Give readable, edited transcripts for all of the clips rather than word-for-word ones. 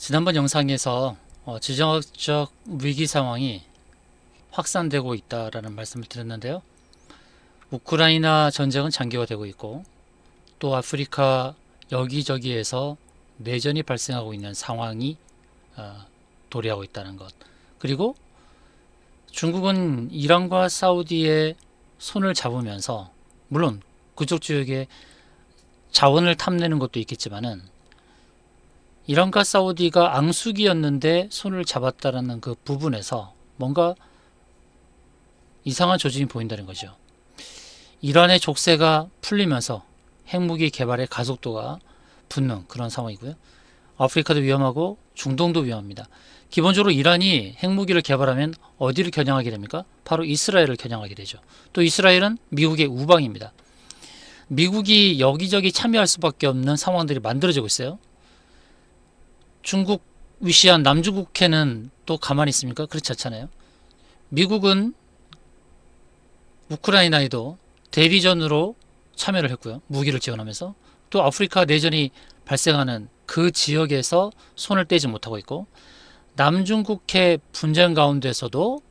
지난번 영상에서 지정학적 위기 상황이 확산되고 있다라는 말씀을 드렸는데요. 우크라이나 전쟁은 장기화되고 있고 또 아프리카 여기저기에서 내전이 발생하고 있는 상황이 도래하고 있다는 것. 그리고 중국은 이란과 사우디의 손을 잡으면서 물론 그쪽 지역에 자원을 탐내는 것도 있겠지만은 이란과 사우디가 앙숙이었는데 손을 잡았다라는 그 부분에서 뭔가 이상한 조짐이 보인다는 거죠. 이란의 족쇄가 풀리면서 핵무기 개발의 가속도가 붙는 그런 상황이고요. 아프리카도 위험하고 중동도 위험합니다. 기본적으로 이란이 핵무기를 개발하면 어디를 겨냥하게 됩니까? 바로 이스라엘을 겨냥하게 되죠. 또 이스라엘은 미국의 우방입니다. 미국이 여기저기 참여할 수밖에 없는 상황들이 만들어지고 있어요. 중국 위시한 남중국해는 또 가만히 있습니까? 그렇지 않잖아요. 미국은 우크라이나에도 대리전으로 참여를 했고요. 무기를 지원하면서 또 아프리카 내전이 발생하는 그 지역에서 손을 떼지 못하고 있고 남중국해 분쟁 가운데서도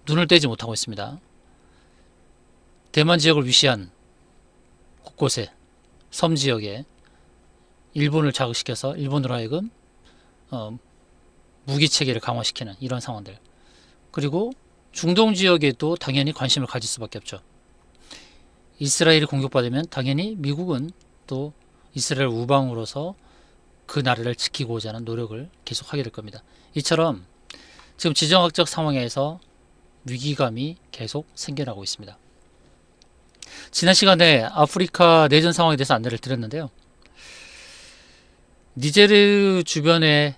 눈을 떼지 못하고 있습니다. 대만 지역을 위시한 곳곳에 섬 지역에 일본을 자극시켜서 일본으로 하여금 무기 체계를 강화시키는 이런 상황들. 그리고 중동 지역에도 당연히 관심을 가질 수밖에 없죠. 이스라엘이 공격받으면 당연히 미국은 또 이스라엘 우방으로서 그 나라를 지키고자 하는 노력을 계속하게 될 겁니다. 이처럼 지금 지정학적 상황에서 위기감이 계속 생겨나고 있습니다. 지난 시간에 아프리카 내전 상황에 대해서 안내를 드렸는데요. 니제르 주변의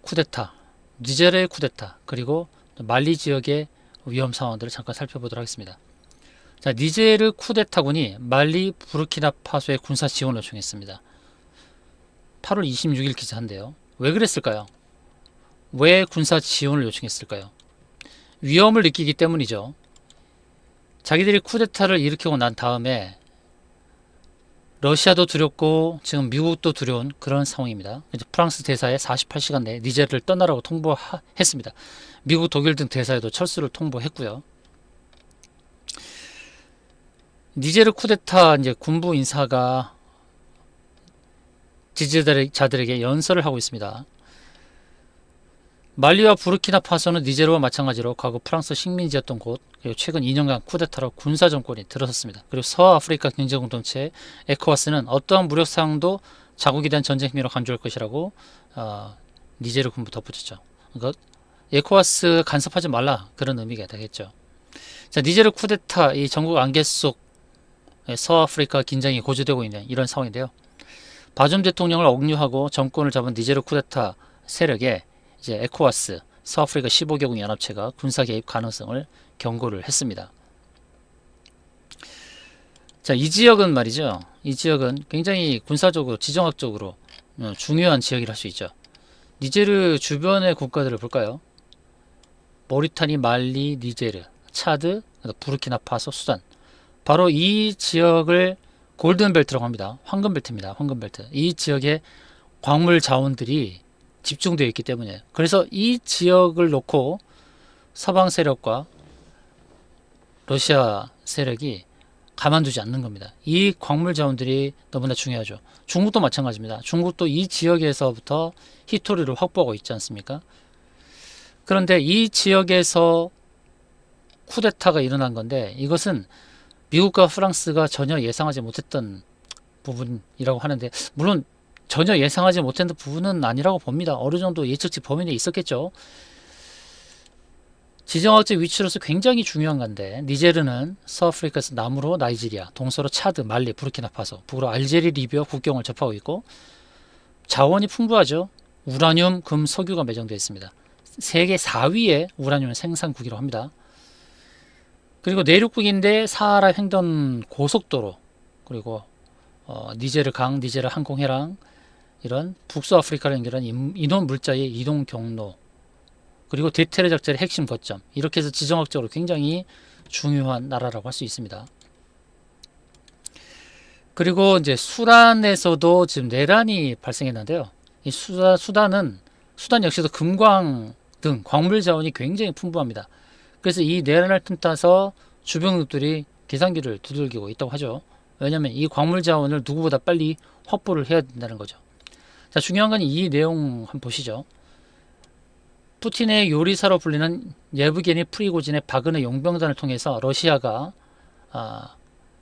쿠데타, 니제르의 쿠데타, 그리고 말리 지역의 위험 상황들을 잠깐 살펴보도록 하겠습니다. 자, 니제르 쿠데타군이 말리 부르키나파소의 군사 지원을 요청했습니다. 8월 26일 기사인데요. 왜 그랬을까요? 왜 군사 지원을 요청했을까요? 위험을 느끼기 때문이죠. 자기들이 쿠데타를 일으키고 난 다음에 러시아도 두렵고 지금 미국도 두려운 그런 상황입니다. 프랑스 대사에 48시간 내에 니제르를 떠나라고 통보했습니다. 미국, 독일 등 대사에도 철수를 통보했고요. 니제르 쿠데타 이제 군부 인사가 지지자들에게 연설을 하고 있습니다. 말리와 부르키나파소는 니제르와 마찬가지로 과거 프랑스 식민지였던 곳, 그리고 최근 2년간 쿠데타로 군사 정권이 들어섰습니다. 그리고 서아프리카 경제공동체 에코와스는 어떠한 무력 사용도 자국에 대한 전쟁 행위로 간주할 것이라고 니제르 군부 덧붙였죠. 그러니까 에코와스 간섭하지 말라 그런 의미가 되겠죠. 자, 니제르 쿠데타 이 전국 안개 속 서아프리카 긴장이 고조되고 있는 이런 상황인데요. 바줌 대통령을 억류하고 정권을 잡은 니제르 쿠데타 세력에 이제 에코와스, 서아프리카 15개국 연합체가 군사 개입 가능성을 경고를 했습니다. 자, 이 지역은 말이죠. 이 지역은 굉장히 군사적으로, 지정학적으로 중요한 지역이라 할 수 있죠. 니제르 주변의 국가들을 볼까요? 모리타니, 말리, 니제르, 차드, 부르키나파소, 수단. 바로 이 지역을 골든벨트라고 합니다. 황금벨트입니다. 황금벨트. 이 지역에 광물 자원들이 집중되어 있기 때문에 그래서 이 지역을 놓고 서방 세력과 러시아 세력이 가만두지 않는 겁니다. 이 광물 자원들이 너무나 중요하죠. 중국도 마찬가지입니다. 중국도 이 지역에서부터 히토리를 확보하고 있지 않습니까? 그런데 이 지역에서 쿠데타가 일어난 건데 이것은 미국과 프랑스가 전혀 예상하지 못했던 부분이라고 하는데 물론 전혀 예상하지 못했던 부분은 아니라고 봅니다. 어느 정도 예측치 범위 내에 있었겠죠. 지정학적 위치로서 굉장히 중요한 건데 니제르는 서아프리카에서 남으로 나이지리아, 동서로 차드, 말리, 부르키나파소, 북으로 알제리, 리비아 국경을 접하고 있고 자원이 풍부하죠. 우라늄, 금, 석유가 매장되어 있습니다. 세계 4위의 우라늄 생산국이라고 합니다. 그리고 내륙국인데 사하라 횡단 고속도로 그리고 니제르 강, 니제르 항공해랑 이런 북서아프리카를 연결한 인원 물자의 이동 경로 그리고 대테러 작전의 핵심 거점 이렇게 해서 지정학적으로 굉장히 중요한 나라라고 할 수 있습니다. 그리고 이제 수란에서도 지금 내란이 발생했는데요. 이 수단 역시도 금광 등 광물 자원이 굉장히 풍부합니다. 그래서 이 내란을 틈타서 주병력들이 계산기를 두들기고 있다고 하죠. 왜냐하면 이 광물 자원을 누구보다 빨리 확보를 해야 된다는 거죠. 자, 중요한 건 이 내용 한번 보시죠. 푸틴의 요리사로 불리는 예브게니 프리고진의 바그너 용병단을 통해서 러시아가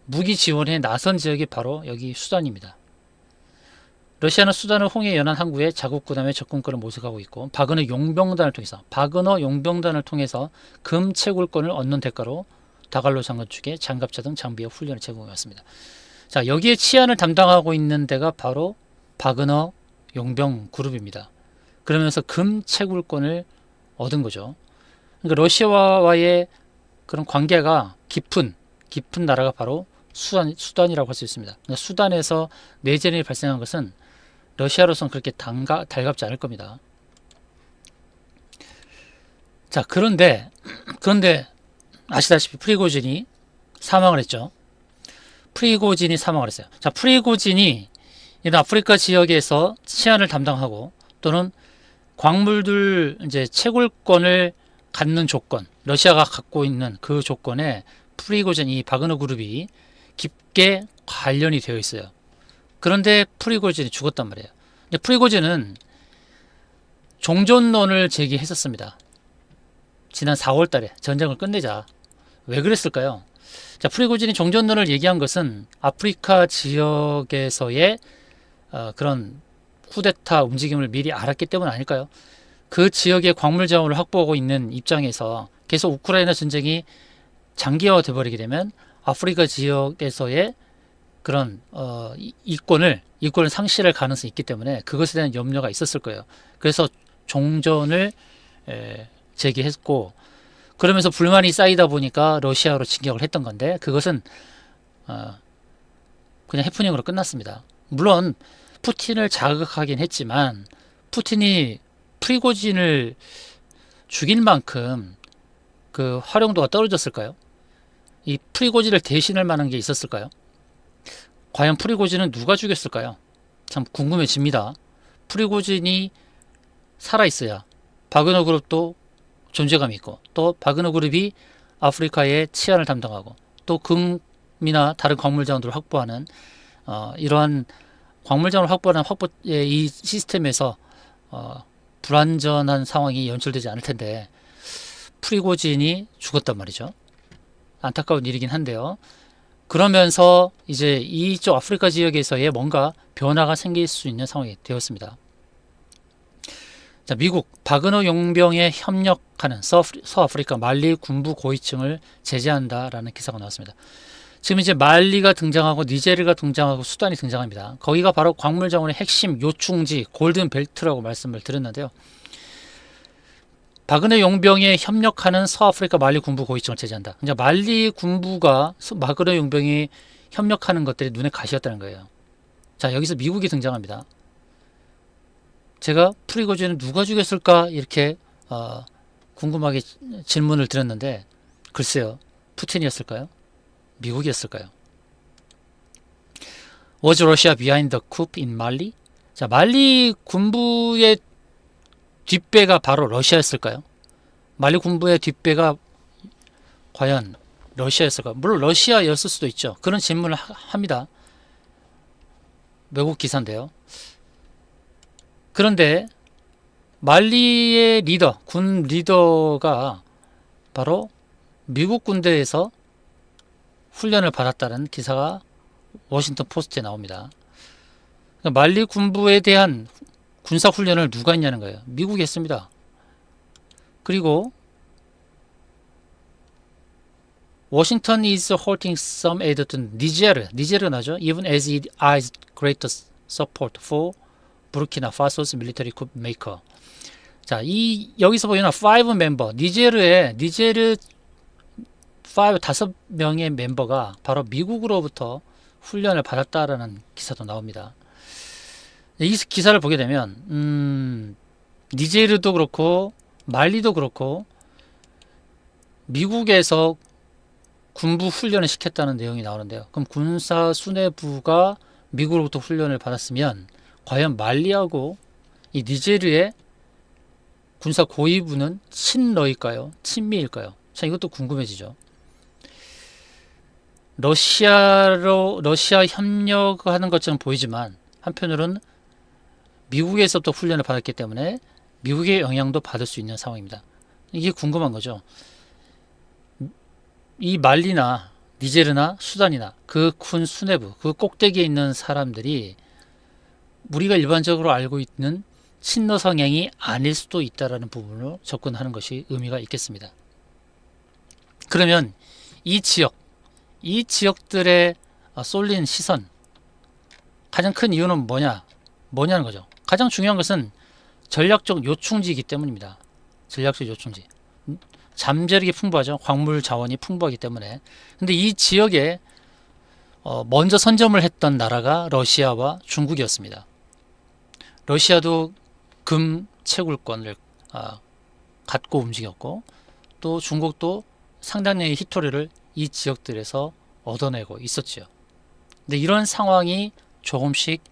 무기 지원에 나선 지역이 바로 여기 수단입니다. 러시아는 수단을 홍해 연안 항구에 자국 구담의 접근권을 모색하고 있고 바그너 용병단을 통해서 금 채굴권을 얻는 대가로 다갈로 장군 측에 장갑차 등 장비와 훈련을 제공해왔습니다. 자, 여기에 치안을 담당하고 있는 데가 바로 바그너 용병 그룹입니다. 그러면서 금 채굴권을 얻은 거죠. 그러니까 러시아와의 그런 관계가 깊은 나라가 바로 수단이라고 할 수 있습니다. 그러니까 수단에서 내전이 발생한 것은 러시아로서는 그렇게 달갑지 않을 겁니다. 자, 그런데 아시다시피 프리고진이 사망을 했죠. 프리고진이 사망을 했어요. 자, 프리고진이 이런 아프리카 지역에서 치안을 담당하고 또는 광물들 이제 채굴권을 갖는 조건, 러시아가 갖고 있는 그 조건에 프리고진 이 바그너 그룹이 깊게 관련이 되어 있어요. 그런데 프리고진이 죽었단 말이에요. 프리고진은 종전론을 제기했었습니다. 지난 4월 달에 전쟁을 끝내자. 왜 그랬을까요? 자, 프리고진이 종전론을 얘기한 것은 아프리카 지역에서의 그런 쿠데타 움직임을 미리 알았기 때문 아닐까요? 그 지역의 광물 자원을 확보하고 있는 입장에서 계속 우크라이나 전쟁이 장기화돼 버리게 되면 아프리카 지역에서의 그런 이권을 상실할 가능성이 있기 때문에 그것에 대한 염려가 있었을 거예요. 그래서 종전을 제기했고 그러면서 불만이 쌓이다 보니까 러시아로 진격을 했던 건데 그것은 그냥 해프닝으로 끝났습니다. 물론 푸틴을 자극하긴 했지만 푸틴이 프리고진을 죽일 만큼 그 활용도가 떨어졌을까요? 이 프리고진을 대신할 만한 게 있었을까요? 과연 프리고진은 누가 죽였을까요? 참 궁금해집니다. 프리고진이 살아있어야 바그너 그룹도 존재감이 있고 또 바그너 그룹이 아프리카의 치안을 담당하고 또 금이나 다른 광물 자원들을 확보하는 이러한 광물 자원을 확보하는 이 시스템에서 불완전한 상황이 연출되지 않을 텐데 프리고진이 죽었단 말이죠. 안타까운 일이긴 한데요. 그러면서 이제 이쪽 아프리카 지역에서의 뭔가 변화가 생길 수 있는 상황이 되었습니다. 자, 미국 바그너 용병에 협력하는 서아프리카 말리 군부 고위층을 제재한다라는 기사가 나왔습니다. 지금 이제 말리가 등장하고 니제르가 등장하고 수단이 등장합니다. 거기가 바로 광물 자원의 핵심 요충지 골든 벨트라고 말씀을 드렸는데요. 바그너 용병에 협력하는 서아프리카 말리 군부 고위층을 제재한다. 이제 말리 군부가 바그너 용병이 협력하는 것들이 눈에 가시였다는 거예요. 자, 여기서 미국이 등장합니다. 제가 프리고진은 누가 죽였을까 이렇게 궁금하게 질문을 드렸는데 글쎄요. 푸틴이었을까요? 미국이었을까요? Was Russia behind the coup in Mali? 자, 말리 군부의 뒷배가 바로 러시아였을까요? 말리 군부의 뒷배가 과연 러시아였을까요? 물론 러시아였을 수도 있죠. 그런 질문을 합니다. 외국 기사인데요. 그런데 말리의 리더, 군 리더가 바로 미국 군대에서 훈련을 받았다는 기사가 워싱턴 포스트에 나옵니다. 말리 군부에 대한 군사 훈련을 누가 했냐는 거예요. 미국이 했습니다. 그리고 Washington is halting some aid to Niger 나죠. Even as it eyes greater support for Burkina Faso's military coup maker. 자, 여기서 보이는 5 멤버, 니제르 5명의 멤버가 바로 미국으로부터 훈련을 받았다라는 기사도 나옵니다. 이 기사를 보게 되면 니제르도 그렇고 말리도 그렇고 미국에서 군부 훈련을 시켰다는 내용이 나오는데요. 그럼 군사 수뇌부가 미국으로부터 훈련을 받았으면 과연 말리하고 이 니제르의 군사 고위부는 친러일까요? 친미일까요? 참 이것도 궁금해지죠. 러시아 협력하는 것처럼 보이지만 한편으로는 미국에서부터 훈련을 받았기 때문에 미국의 영향도 받을 수 있는 상황입니다. 이게 궁금한 거죠. 이 말리나 니제르나 수단이나 그 큰 수뇌부, 그 꼭대기에 있는 사람들이 우리가 일반적으로 알고 있는 친러 성향이 아닐 수도 있다라는 부분으로 접근하는 것이 의미가 있겠습니다. 그러면 이 지역들의 쏠린 시선, 가장 큰 이유는 뭐냐는 거죠. 가장 중요한 것은 전략적 요충지이기 때문입니다. 전략적 요충지. 잠재력이 풍부하죠. 광물 자원이 풍부하기 때문에. 근데 이 지역에 먼저 선점을 했던 나라가 러시아와 중국이었습니다. 러시아도 금 채굴권을 갖고 움직였고, 또 중국도 상당량의 히토리를 이 지역들에서 얻어내고 있었지요. 근데 이런 상황이 조금씩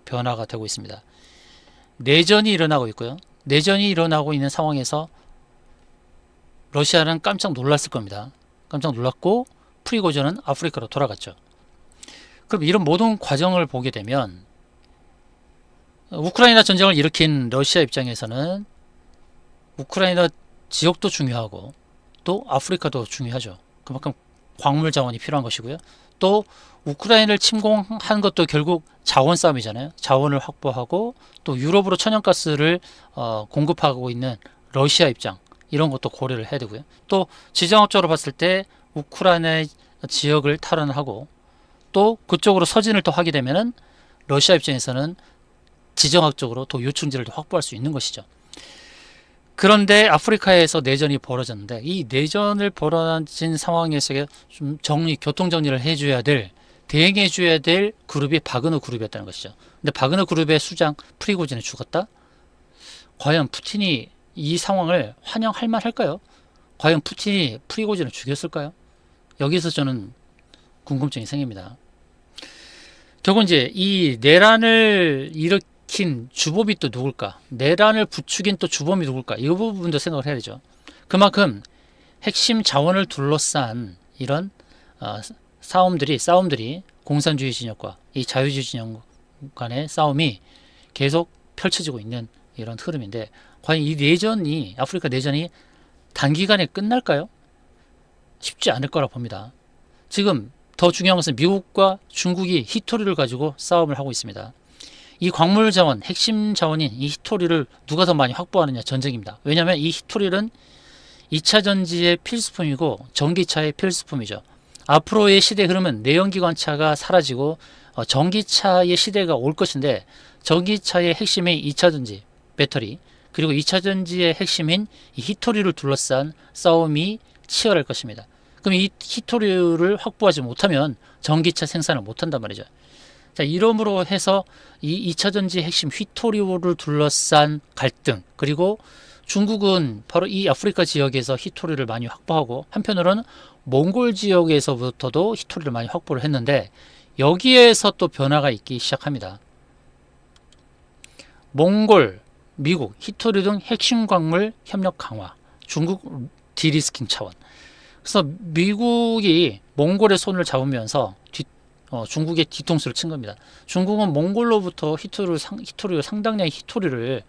변화가 되고 있습니다. 내전이 일어나고 있고요. 내전이 일어나고 있는 상황에서 러시아는 깜짝 놀랐을 겁니다. 깜짝 놀랐고 프리고전은 아프리카로 돌아갔죠. 그럼 이런 모든 과정을 보게 되면 우크라이나 전쟁을 일으킨 러시아 입장에서는 우크라이나 지역도 중요하고 또 아프리카도 중요하죠. 그만큼 광물 자원이 필요한 것이고요. 또 우크라이나를 침공한 것도 결국 자원 싸움이잖아요. 자원을 확보하고 또 유럽으로 천연가스를 공급하고 있는 러시아 입장, 이런 것도 고려를 해야 되고요. 또 지정학적으로 봤을 때 우크라이나의 지역을 탈환하고 또 그쪽으로 서진을 더 하게 되면은 러시아 입장에서는 지정학적으로 또 요충지를 더 확보할 수 있는 것이죠. 그런데 아프리카에서 내전이 벌어졌는데 이 내전을 벌어진 상황에서 좀 교통 정리를 해줘야 대행해줘야 될 그룹이 바그너 그룹이었다는 것이죠. 근데 바그너 그룹의 수장 프리고진이 죽었다? 과연 푸틴이 이 상황을 환영할 만할까요? 과연 푸틴이 프리고진을 죽였을까요? 여기서 저는 궁금증이 생깁니다. 결국 이제 이 내란을 일으킨 주범이 또 누굴까? 내란을 부추긴 또 주범이 누굴까? 이 부분도 생각을 해야 되죠. 그만큼 핵심 자원을 둘러싼 이런 싸움들이 공산주의 진영과 이 자유주의 진영 간의 싸움이 계속 펼쳐지고 있는 이런 흐름인데, 과연 이 내전이, 아프리카 내전이 단기간에 끝날까요? 쉽지 않을 거라 봅니다. 지금 더 중요한 것은 미국과 중국이 히토리를 가지고 싸움을 하고 있습니다. 이 광물 자원, 핵심 자원인 이 히토리를 누가 더 많이 확보하느냐 전쟁입니다. 왜냐하면 이 히토리는 2차 전지의 필수품이고 전기차의 필수품이죠. 앞으로의 시대 흐름은 내연기관차가 사라지고 전기차의 시대가 올 것인데, 전기차의 핵심인 2차 전지 배터리, 그리고 2차 전지의 핵심인 이 히토리를 둘러싼 싸움이 치열할 것입니다. 그럼 이 히토리를 확보하지 못하면 전기차 생산을 못한단 말이죠. 자, 이러므로 해서 이 2차 전지 핵심 히토리를 둘러싼 갈등, 그리고 중국은 바로 이 아프리카 지역에서 히토리를 많이 확보하고 한편으로는 몽골 지역에서부터도 히토리를 많이 확보를 했는데, 여기에서 또 변화가 있기 시작합니다. 몽골, 미국, 히토리 등 핵심 광물 협력 강화, 중국 디리스킹 차원. 그래서 미국이 몽골의 손을 잡으면서 중국의 뒤통수를 친 겁니다. 중국은 몽골로부터 상당량의 히토리를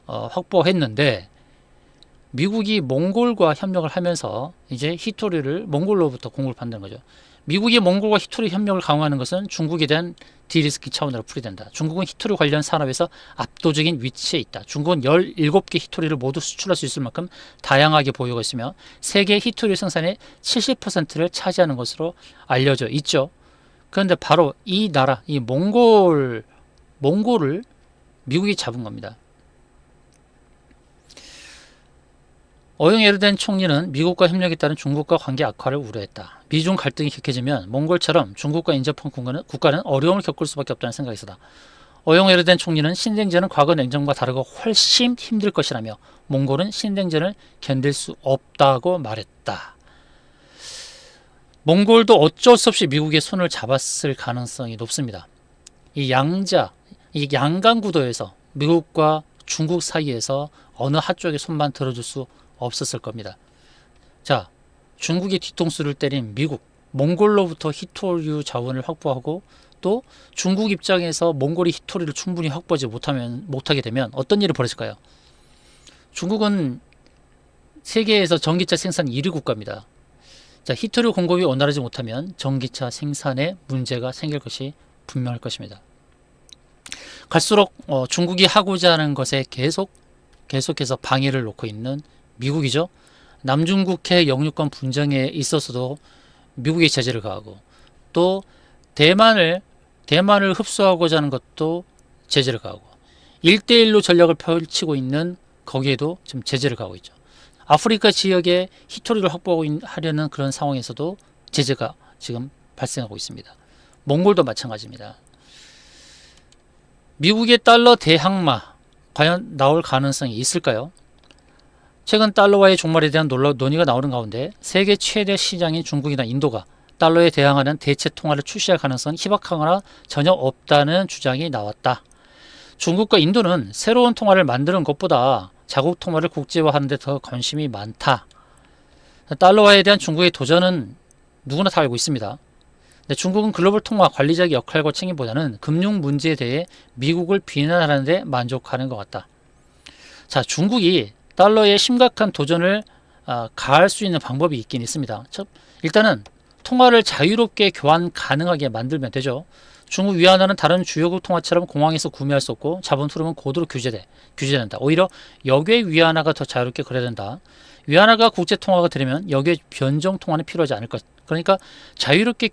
확보했는데, 미국이 몽골과 협력을 하면서 이제 히토리를 몽골로부터 공급받는 거죠. 미국이 몽골과 히토리 협력을 강화하는 것은 중국에 대한 디리스킹 차원으로 풀이된다. 중국은 히토리 관련 산업에서 압도적인 위치에 있다. 중국은 17개 히토리를 모두 수출할 수 있을 만큼 다양하게 보유하고 있으며 세계 히토리 생산의 70%를 차지하는 것으로 알려져 있죠. 그런데 바로 이 나라, 이 몽골을 미국이 잡은 겁니다. 어용 에르덴 총리는 미국과 협력에 따른 중국과 관계 악화를 우려했다. 미중 갈등이 격해지면 몽골처럼 중국과 인접한 국가는 어려움을 겪을 수밖에 없다는 생각이 있었다. 어용 에르덴 총리는 신냉전은 과거 냉전과 다르고 훨씬 힘들 것이라며 몽골은 신냉전을 견딜 수 없다고 말했다. 몽골도 어쩔 수 없이 미국의 손을 잡았을 가능성이 높습니다. 이 양강 구도에서 미국과 중국 사이에서 어느 한쪽에 손만 들어줄 수 없었을 겁니다. 자, 중국의 뒤통수를 때린 미국, 몽골로부터 히토류 자원을 확보하고 또 중국 입장에서 몽골이 히토류를 충분히 확보하지 못하게 되면 어떤 일이 벌어질까요? 중국은 세계에서 전기차 생산 1위 국가입니다. 자, 히토류 공급이 원활하지 못하면 전기차 생산에 문제가 생길 것이 분명할 것입니다. 갈수록 중국이 하고자 하는 것에 계속해서 방해를 놓고 있는 미국이죠. 남중국해 영유권 분쟁에 있어서도 미국이 제재를 가하고 또 대만을 흡수하고자 하는 것도 제재를 가하고 1대1로 전략을 펼치고 있는 거기에도 지금 제재를 가하고 있죠. 아프리카 지역에 히토리를 확보하려는 그런 상황에서도 제재가 지금 발생하고 있습니다. 몽골도 마찬가지입니다. 미국의 달러 대항마 과연 나올 가능성이 있을까요? 최근 달러와의 종말에 대한 논의가 나오는 가운데 세계 최대 시장인 중국이나 인도가 달러에 대항하는 대체 통화를 출시할 가능성은 희박하거나 전혀 없다는 주장이 나왔다. 중국과 인도는 새로운 통화를 만드는 것보다 자국 통화를 국제화하는 데 더 관심이 많다. 달러화에 대한 중국의 도전은 누구나 다 알고 있습니다. 근데 중국은 글로벌 통화 관리자의 역할과 책임보다는 금융 문제에 대해 미국을 비난하는 데 만족하는 것 같다. 자, 중국이 달러에 심각한 도전을 가할 수 있는 방법이 있긴 있습니다. 일단은 통화를 자유롭게 교환 가능하게 만들면 되죠. 중국 위안화는 다른 주요국 통화처럼 공항에서 구매할 수 없고 자본 흐름은 고도로 규제된다. 오히려 역외 위안화가 더 자유롭게 거래된다. 위안화가 국제 통화가 되려면 역외 변종 통화는 필요하지 않을 것. 그러니까 자유롭게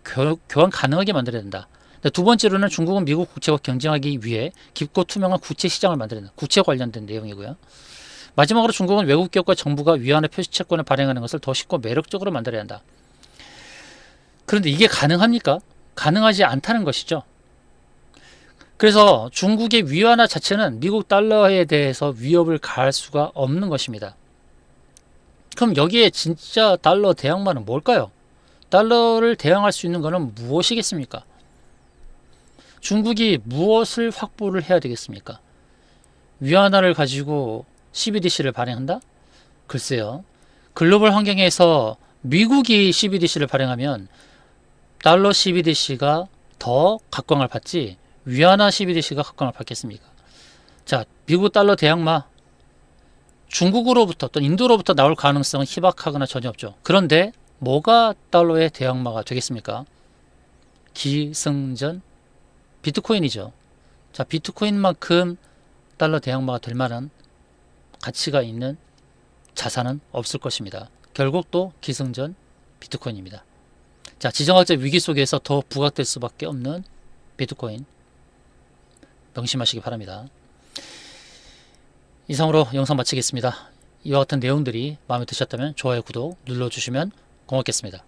교환 가능하게 만들어야 된다. 두 번째로는 중국은 미국 국채와 경쟁하기 위해 깊고 투명한 국채 시장을 만들어야 된다. 국채 관련된 내용이고요. 마지막으로 중국은 외국 기업과 정부가 위안화 표시 채권을 발행하는 것을 더 쉽고 매력적으로 만들어야 한다. 그런데 이게 가능합니까? 가능하지 않다는 것이죠. 그래서 중국의 위안화 자체는 미국 달러에 대해서 위협을 가할 수가 없는 것입니다. 그럼 여기에 진짜 달러 대항마는 뭘까요? 달러를 대항할 수 있는 것은 무엇이겠습니까? 중국이 무엇을 확보를 해야 되겠습니까? 위안화를 가지고 CBDC를 발행한다? 글쎄요. 글로벌 환경에서 미국이 CBDC를 발행하면 달러 CBDC가 더 각광을 받지 위안화 CBDC가 각광을 받겠습니까? 자, 미국 달러 대항마 중국으로부터 또 인도로부터 나올 가능성은 희박하거나 전혀 없죠. 그런데 뭐가 달러의 대항마가 되겠습니까? 기승전 비트코인이죠. 자, 비트코인만큼 달러 대항마가 될 만한 가치가 있는 자산은 없을 것입니다. 결국 또 기승전 비트코인입니다. 자, 지정학적 위기 속에서 더 부각될 수밖에 없는 비트코인 명심하시기 바랍니다. 이상으로 영상 마치겠습니다. 이와 같은 내용들이 마음에 드셨다면 좋아요, 구독 눌러주시면 고맙겠습니다.